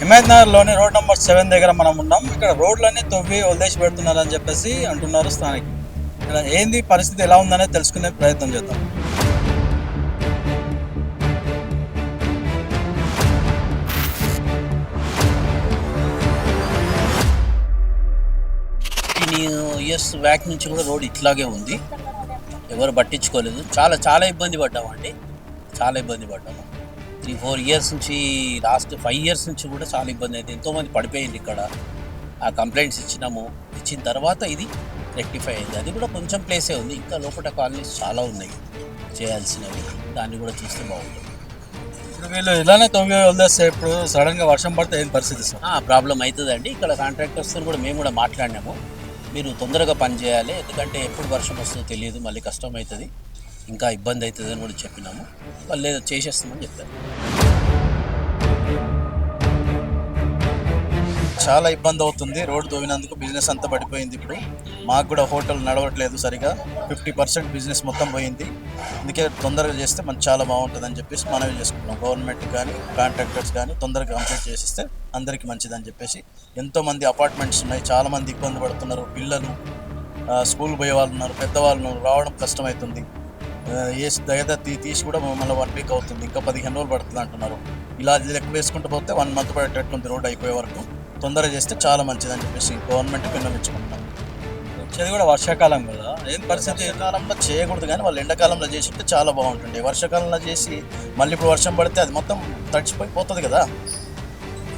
హిమాయత్ నగర్లోని road number 7 దగ్గర మనం ఉన్నాం. ఇక్కడ రోడ్లన్నీ తవ్వి వదిలేసి పెడుతున్నారని చెప్పేసి అంటున్నారు స్థానికులు. ఇక్కడ ఏంది పరిస్థితి ఎలా ఉందనేది తెలుసుకునే ప్రయత్నం చేద్దాం. ఇయర్స్ బ్యాక్ నుంచి కూడా రోడ్ ఇట్లాగే ఉంది, ఎవరు పట్టించుకోలేదు. చాలా చాలా ఇబ్బంది పడ్డామండి, చాలా ఇబ్బంది పడ్డాము. 3-4 ఇయర్స్ నుంచి, లాస్ట్ 5 ఇయర్స్ నుంచి కూడా చాలా ఇబ్బంది అయింది. ఎంతోమంది పడిపోయింది ఇక్కడ. ఆ కంప్లైంట్స్ ఇచ్చిన తర్వాత ఇది రెక్టిఫై అయింది. అది కూడా కొంచెం ప్లేసే ఉంది, ఇంకా లోపల కాలనీస్ చాలా ఉన్నాయి చేయాల్సినవి. దాన్ని కూడా చూస్తే బాగుంటుంది. ఇప్పుడు వీళ్ళు ఇలానే తవ్వి వదిలేస్తే ఇప్పుడు సడన్గా వర్షం పడితే ఏం పరిస్థితి సార్? ప్రాబ్లం అవుతుందండి. ఇక్కడ కాంట్రాక్టర్స్తో కూడా మేము కూడా మాట్లాడినాము. మీరు తొందరగా పని చేయాలి, ఎందుకంటే ఎప్పుడు వర్షం వస్తుందో తెలియదు, మళ్ళీ కష్టం అవుతుంది, ఇంకా ఇబ్బంది అవుతుంది అని కూడా చెప్పినాము. వాళ్ళు ఏదో చేసేస్తామని చెప్పారు. చాలా ఇబ్బంది అవుతుంది రోడ్డు తవ్వినందుకు. బిజినెస్ అంతా పడిపోయింది. ఇప్పుడు మాకు కూడా హోటల్ నడవట్లేదు సరిగా, 50% బిజినెస్ మొత్తం పోయింది. అందుకే తొందరగా చేస్తే మనకు చాలా బాగుంటుంది అని చెప్పేసి మనమే చేసుకుంటాం. గవర్నమెంట్ కానీ కాంట్రాక్టర్స్ కానీ తొందరగా కంప్లీట్ చేసిస్తే అందరికీ మంచిదని చెప్పేసి. ఎంతోమంది అపార్ట్మెంట్స్ ఉన్నాయి, చాలామంది ఇబ్బంది పడుతున్నారు. పిల్లలు స్కూల్ పోయే వాళ్ళు ఉన్నారు, పెద్దవాళ్ళు ఉన్నారు, రావడం కష్టమవుతుంది. దగ్గర తీసి కూడా మళ్ళీ 1 వీక్ అవుతుంది, ఇంకా 15 రోజులు పడుతుంది అంటున్నారు. ఇలా లెక్క వేసుకుంటూ పోతే 1 మంత్ పడేటట్టుంది రోడ్ అయిపోయే వరకు. తొందరగా చేస్తే చాలా మంచిదని చెప్పేసి గవర్నమెంట్ విన్నవించుకుంటున్నాం. వచ్చేది కూడా వర్షాకాలం కదా, ఏం పరిస్థితి కాలంలో చేయకూడదు, కానీ వాళ్ళు ఎండాకాలంలో చేసింటే చాలా బాగుంటుంది. వర్షాకాలంలో చేసి మళ్ళీ ఇప్పుడు వర్షం పడితే అది మొత్తం తడిచిపోయిపోతుంది కదా.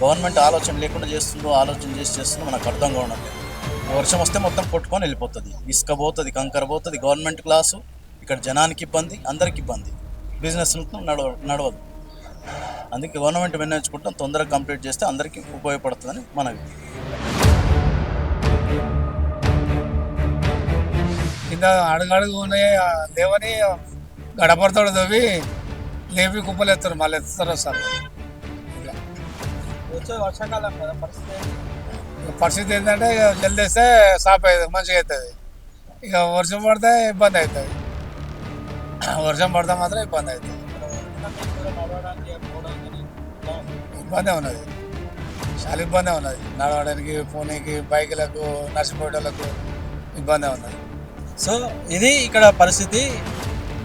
గవర్నమెంట్ ఆలోచన లేకుండా ఆలోచన చేస్తుందో మనకు అర్థంగా ఉండదు. వర్షం వస్తే మొత్తం కొట్టుకొని వెళ్ళిపోతుంది, ఇసుక పోతుంది, కంకర పోతుంది. గవర్నమెంట్ క్లాసు, ఇక్కడ జనానికి ఇబ్బంది, అందరికి ఇబ్బంది, బిజినెస్ నడవదు. అందుకే గవర్నమెంట్ విన్నవించుకుంటాం, తొందరగా కంప్లీట్ చేస్తే అందరికీ ఉపయోగపడుతుందని మనవి. కింద అడుగడుగు ఉన్నాయి లేవని గడపడతాడు తవ్వి లేపి కుప్పలు ఎత్తారు, మళ్ళీ ఎత్తుతారు సార్. ఇలా వచ్చే వర్షాకాలం కదా పరిస్థితి ఏంటంటే ఇక జల్దేస్తే సాప్ అవుతుంది, మంచిగా అవుతుంది. ఇక వర్షం పడితే ఇబ్బంది అవుతుంది, వర్షం పడితే మాత్రం ఇబ్బంది అవుతుంది. ఇబ్బందే ఉన్నది, చాలా ఇబ్బందే ఉన్నది. నడవడానికి, పోనీకి, బైకులకు, నర్సిపోయేటోళ్ళకు ఇబ్బందే ఉన్నది. సో ఇది ఇక్కడ పరిస్థితి.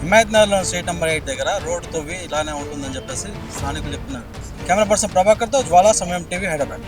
హిమాయత్ నగర్లో స్ట్రీట్ నెంబర్ 8 దగ్గర రోడ్డు తవ్వి ఇలానే ఉంటుందని చెప్పేసి స్థానికులు చెప్తున్నారు. కెమెరా పర్సన్ ప్రభాకర్తో జ్వాలా, సమయం టీవీ, హైదరాబాద్.